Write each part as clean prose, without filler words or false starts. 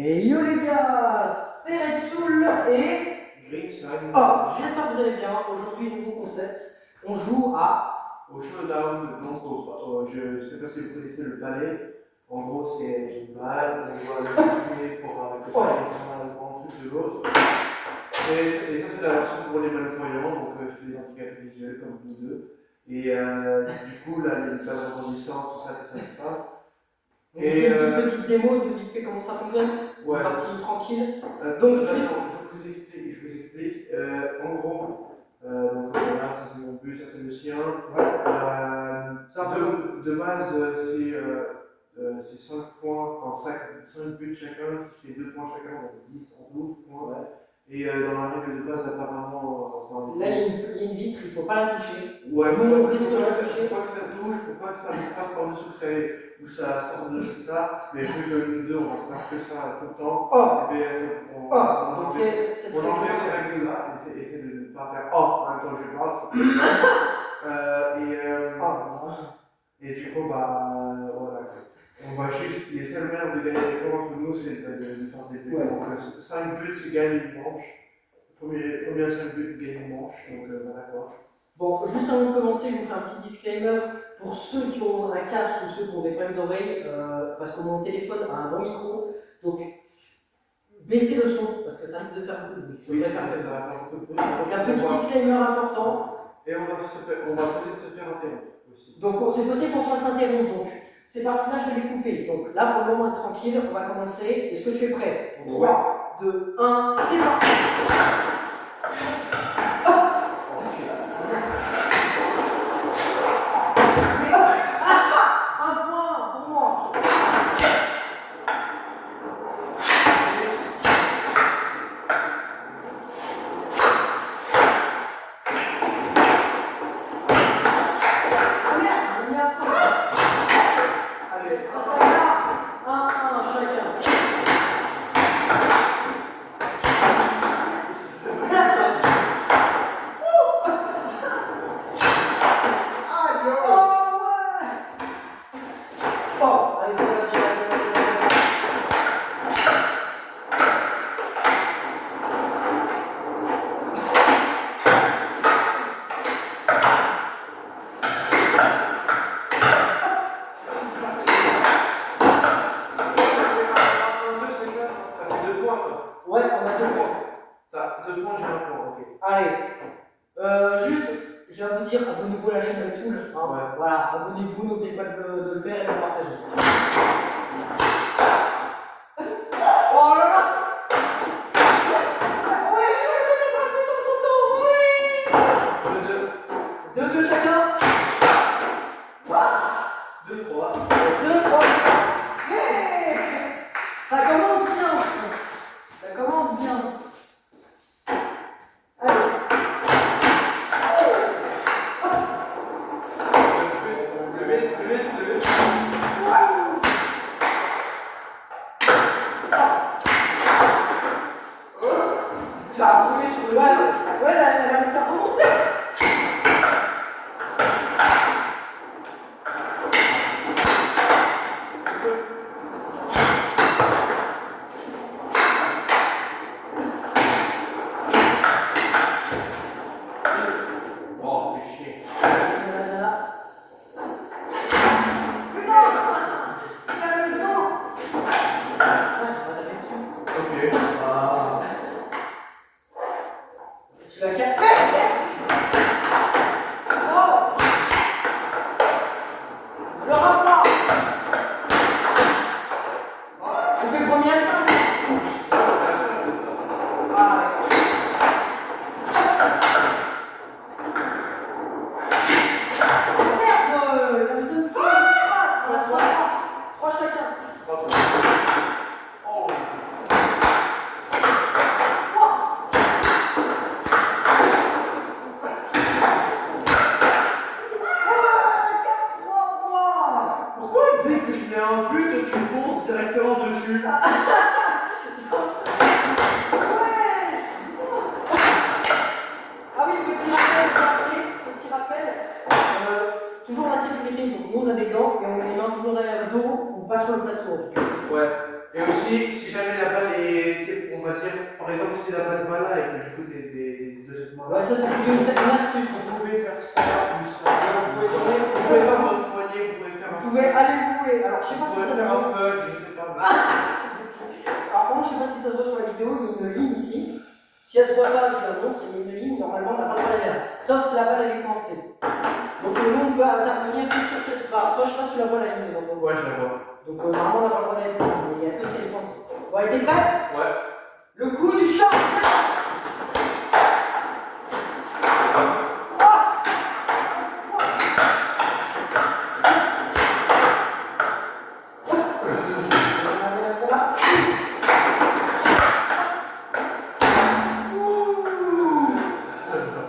Et yo les gars, c'est Red Soul et... Greenside. Oh, j'espère que vous allez bien. Aujourd'hui, nouveau concept. On joue à... Au showdown, donc je ne sais pas si vous connaissez le palais. En gros, c'est une balle, on doit le jouer pour que ça aille dans le truc de l'autre. Et ça, c'est la version pour les malvoyants, donc les handicapés visuels comme vous deux. Et du coup, là, il y a une table de rebondissement, tout ça, ça se passe. On fait une petite démo de vite fait comment ça fonctionne. Ouais. Une partie tranquille. Donc, je vous explique. En gros, donc voilà, ça c'est mon but, ça c'est le sien. De base, c'est 5 points, enfin 5 buts chacun, qui fait 2 points chacun, donc 10 en tout points. Ouais. Et dans la règle de base, apparemment. Là, il y a une vitre, il ne faut pas la toucher. Ouais, nous, on risque de la toucher. Il faut pas que ça touche, il ne faut pas que ça me passe par-dessus, ou ça sorte de ça. Mais vu que nous deux, on va faire que ça tout le temps. On enlève ces règles-là, et essayer de ne pas faire oh en même temps que je parle. Et du coup, voilà. On va juste, les seuls moyens de gagner des points entre nous, c'est de faire des buts. Donc 5 buts, tu gagnes une manche. Premier 5 buts, tu gagnes une manche. Donc voilà quoi. Bon, juste avant de commencer, je vous fais un petit disclaimer pour ceux qui ont un casque ou ceux qui ont des problèmes d'oreille, parce que mon téléphone a un bon micro. Donc baissez le son, parce que ça risque de faire beaucoup de bruit. Oui, ça va faire beaucoup de bruit. Donc un petit disclaimer important. Et on va peut-être se faire interrompre aussi. Donc c'est possible qu'on se fasse interrompre. Donc ces parties-là, je vais les couper. Donc là, pour le moment, tranquille, on va commencer. Est-ce que tu es prêt? 3, 2, 1, c'est parti. Je vais vous dire, abonnez-vous à la chaîne Red Soul. Voilà, abonnez-vous, n'oubliez pas de le faire et de le partager. Oh là là! Deux chacun. 2, 3. 2, 3. Ça commence bien. Ça commence bien. Ouais, ça remonte. Oh, fais chier. Ok. Tu vas casser. Le rapport. Je fais le premier à 5. Merde, la besoin de 3 chacun. Pourquoi dès que je mets un but, tu fonces directement dessus? si jamais la balle est, on va dire, par exemple, si la balle va là et que du coup des deuxièmement. Ouais, ça c'est plutôt une astuce. Vous pouvez faire ça, plus ça, Vous pouvez faire votre poignet, vous pouvez faire un Vous pouvez aller jouer. Alors, je sais pas vous si pouvez ça se faire un voit. fug, je sais pas. Par contre, je sais pas si ça se voit sur la vidéo, il y a une ligne ici. Si elle se voit pas, je la montre, il y a une ligne, normalement, on n'a pas de balle derrière. Sauf si la balle elle est coincée. Donc, nous, on peut intervenir que sur cette barre. Toi, je sais pas si tu la vois la ligne. Ouais, je la vois. Donc, normalement, on n'a pas le droit d'aller plus loin, mais il y a que si elle est coincée. Bon, t'es prêt? Ouais. Le coup du chat.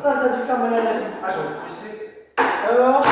Ça a dû faire mal à la vie. Ah, j'en suis pissé. Alors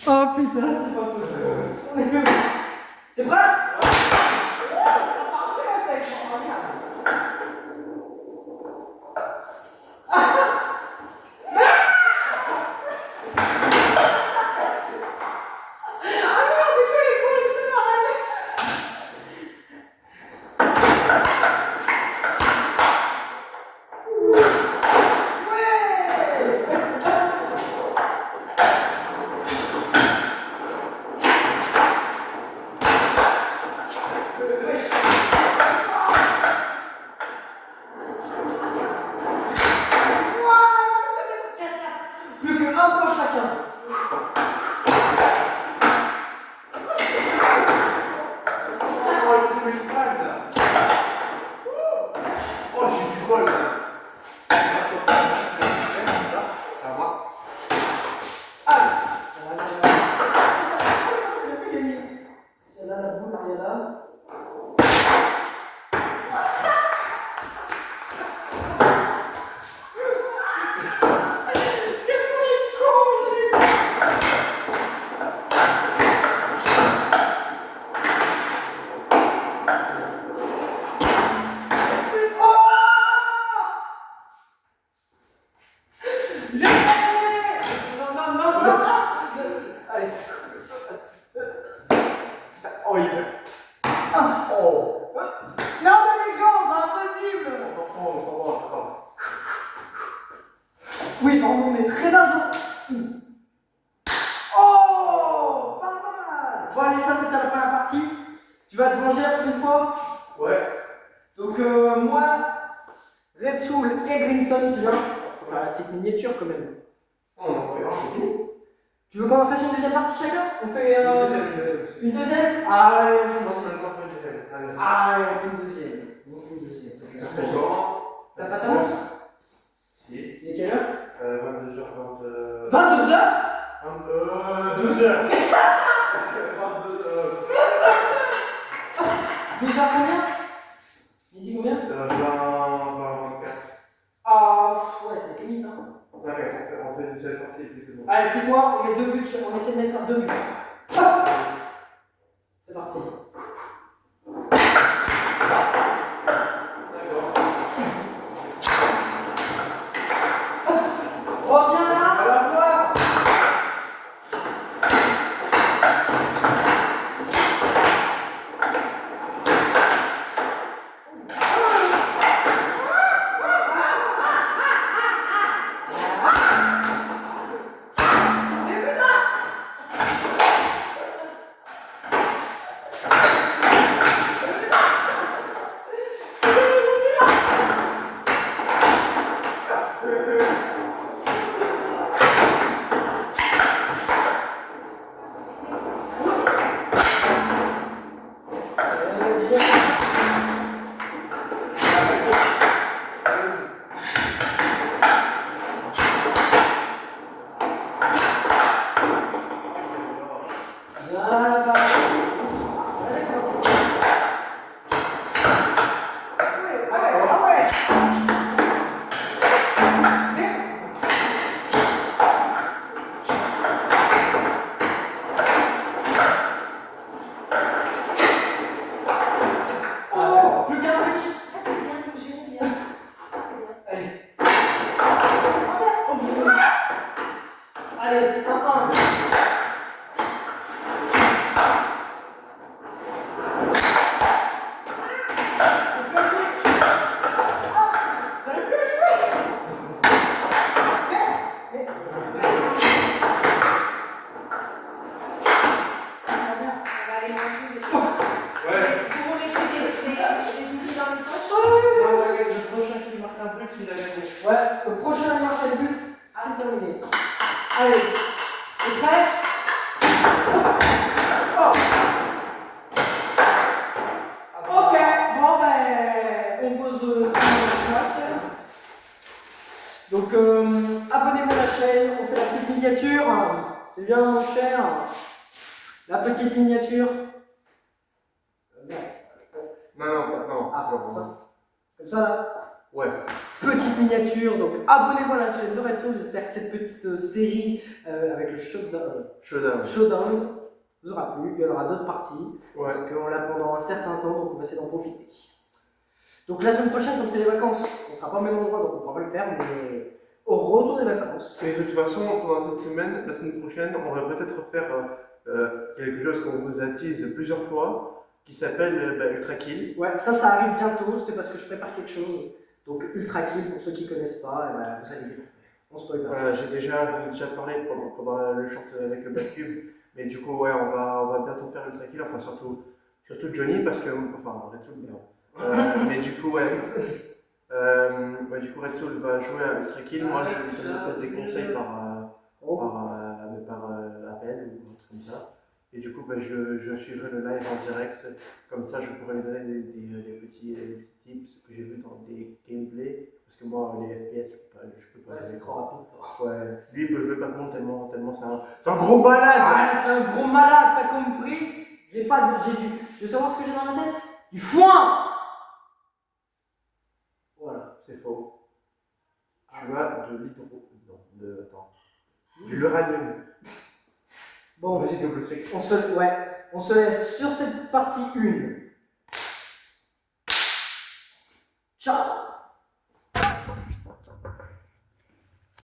oh putain, c'est pas possible. T'es prêt? Plus qu'un point chacun. Oh, j'ai du bol là. C'est là la boule, elle est là. Allez. Oh, il est. Oh. Non, mais les gants, c'est impossible. On s'en va, attends. Oui, pardon, on est très naze. Oh, pas mal. Bon, allez, ça c'était la première partie. Tu vas te venger la prochaine fois. Ouais. Donc, moi, Red Soul et Grinson, tu viens. Faut faire la petite miniature quand même. On en fait un, c'est tout. Tu veux qu'on en fasse une deuxième partie chacun? On fait une deuxième? Ah, allez, je pense qu'on a le temps de faire une deuxième. Allez, on fait une deuxième. On fait une deuxième. T'as pas ta montre? Si. Il est quelle heure? 22h20. 22h? 2h. 2h combien? Midi combien? 24. Ah, ouais, c'est limite, hein. Ok, on fait une seule partie, c'est bon. Allez, tu sais quoi? On met 2 buts, on essaie de mettre 2 buts. Hop! C'est parti. Reviens là! À la fois. petite miniature. Non. Ah, genre, ça. Comme ça là. Ouais. Petite miniature, donc abonnez-vous à la chaîne de Red Soul. J'espère que cette petite série avec le Showdown vous aura plu. Il y en aura d'autres parties, parce qu'on l'a pendant un certain temps, donc on va essayer d'en profiter. Donc la semaine prochaine, comme c'est les vacances, on ne sera pas au même endroit, donc on ne pourra pas le faire, mais au retour des vacances. Et de toute façon, pendant cette semaine, la semaine prochaine, on va peut-être faire quelque chose qu'on vous attise plusieurs fois, qui s'appelle Ultra Kill. Ouais, ça arrive bientôt, c'est parce que je prépare quelque chose. Donc Ultra Kill, pour ceux qui ne connaissent pas, vous allez découvrir. On spoil pas. J'en ai déjà parlé pendant le short avec le Batcube, mais du coup, ouais, on va bientôt faire Ultra Kill, enfin surtout Johnny, parce que, enfin, Red Soul, merde. Mais du coup, ouais. Du coup, Red Soul va jouer à Ultra Kill. Moi, je lui donne peut-être des conseils par appel ou un truc comme ça. Et du coup, je suivrai le live en direct. Comme ça, je pourrai lui donner des petits tips que j'ai vus dans des gameplays. Parce que moi, les FPS, je peux pas. Ouais, c'est trop rapide. Ouais. Lui, il peut jouer par contre tellement c'est un gros malade. Ouais, c'est un gros malade, t'as compris? Tu veux savoir ce que j'ai dans ma tête? Du foin! Voilà. C'est faux. Tu as de l'hydro... Non, de l'uranium. Bon, vas-y, double-check. On se laisse sur cette partie 1. Ciao!